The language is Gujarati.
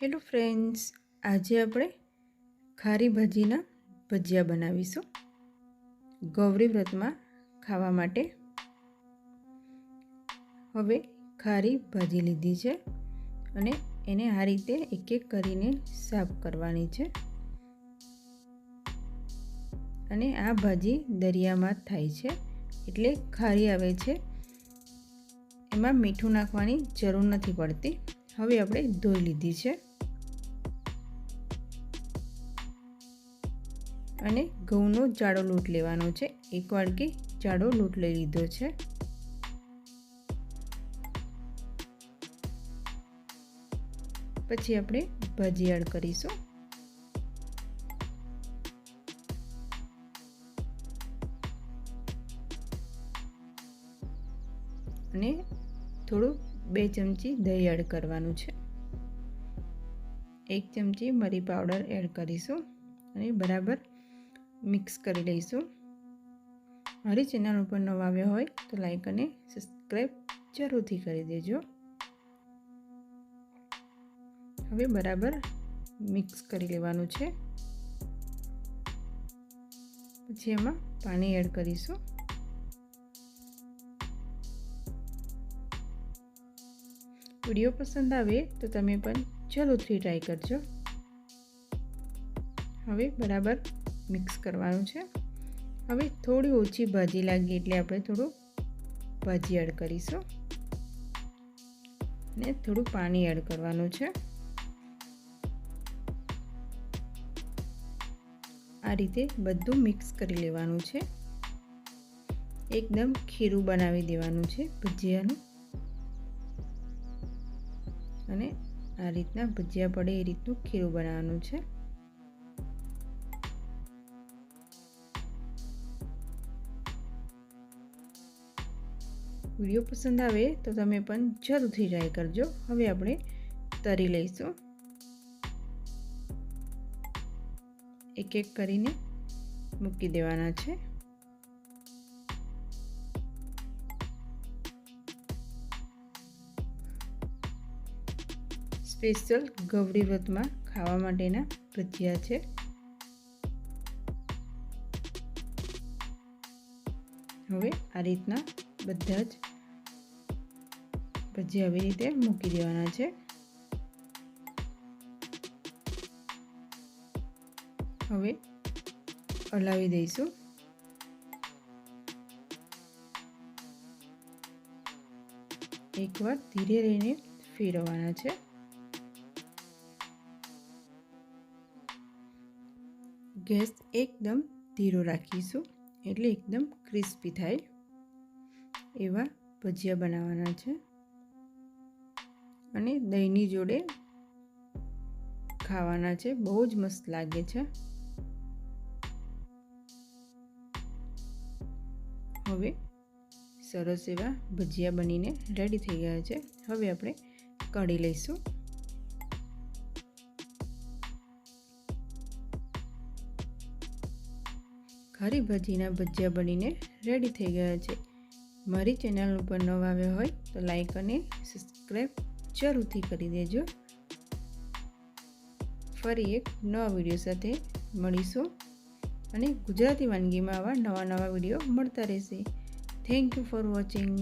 હેલો ફ્રેન્ડ્સ, આજે આપણે ખારી ભાજીના ભજીયા બનાવીશું. ગૌરી વ્રતમાં ખાવા માટે હવે ખારી ભાજી લીધી છે અને એને આ રીતે એક એક કરીને સાફ કરવાની છે. અને આ ભાજી દરિયામાં થાય છે એટલે ખારી આવે છે, એમાં મીઠું નાખવાની જરૂર નથી પડતી. હવે આપણે ધોઈ લીધી છે અને ઘઉંનો જાડો લોટ લેવાનો છે. 1 વાડકી જાડો લોટ લઈ લીધો છે. પછી આપણે ભાજી એડ કરીશું. અને થોડું 2 ચમચી દહીં એડ કરવાનું છે. 1 ચમચી મરી પાવડર એડ કરીશું અને બરાબર મિક્સ કરી લઈશું. મારી ચેનલ ઉપર નવા આવ્યા હોય તો લાઈક અને સબસ્ક્રાઈબ જરૂરથી કરી દેજો. હવે બરાબર મિક્સ કરી લેવાનું છે. પછી એમાં પાણી એડ કરીશું. વિડીયો પસંદ આવે તો તમે પણ જરૂરથી ટ્રાય કરજો. હવે બરાબર મિક્સ કરવાનું છે. હવે થોડી ઓછી ભાજી લાગી એટલે આપણે થોડું ભાજી એડ કરીશું અને થોડું પાણી એડ કરવાનું છે. આ રીતે બધું મિક્સ કરી લેવાનું છે. એકદમ ખીરું બનાવી દેવાનું છે ભજીયાનું. અને આ રીતના ભજીયા પડે એ રીતનું ખીરું બનાવવાનું છે. વિડીયો પસંદ આવે તો તમે પણ જરૂરથી ટ્રાય કરજો. હવે આપણે તરી લઈશું. એક એક કરીને મૂકી દેવાના છે. સ્પેશિયલ ગૌરી વ્રતમાં ખાવા માટેના ભજીયા છે. હવે આ રીતના બધા જ ભજીયા આવી રીતે મૂકી દેવાના છે. હવે હલાવી દઈશું. એકવાર ધીરે રહીને ફેરવવાના છે. ગેસ એકદમ ધીરો રાખીશું એટલે એકદમ ક્રિસ્પી થાય એવા ભજીયા બનાવવાના છે. અને દહીંની જોડે ખાવાના છે. બહુ જ મસ્ત લાગે છે. હવે સરસ એવા ભજીયા બનીને રેડી થઈ ગયા છે. હવે આપણે કાઢી લઈશું. ખારી ભાજીના ભજીયા બનીને રેડી થઈ ગયા છે. મારી ચેનલ ઉપર નવા આવ્યા હોય તો લાઈક અને સબસ્ક્રાઈબ જરૂરથી કરી દેજો. ફરી એક નવા વિડીયો સાથે મળીશું અને ગુજરાતી વાનગીમાં આવા નવા વિડીયો મળતા રહેશે. Thank you for watching.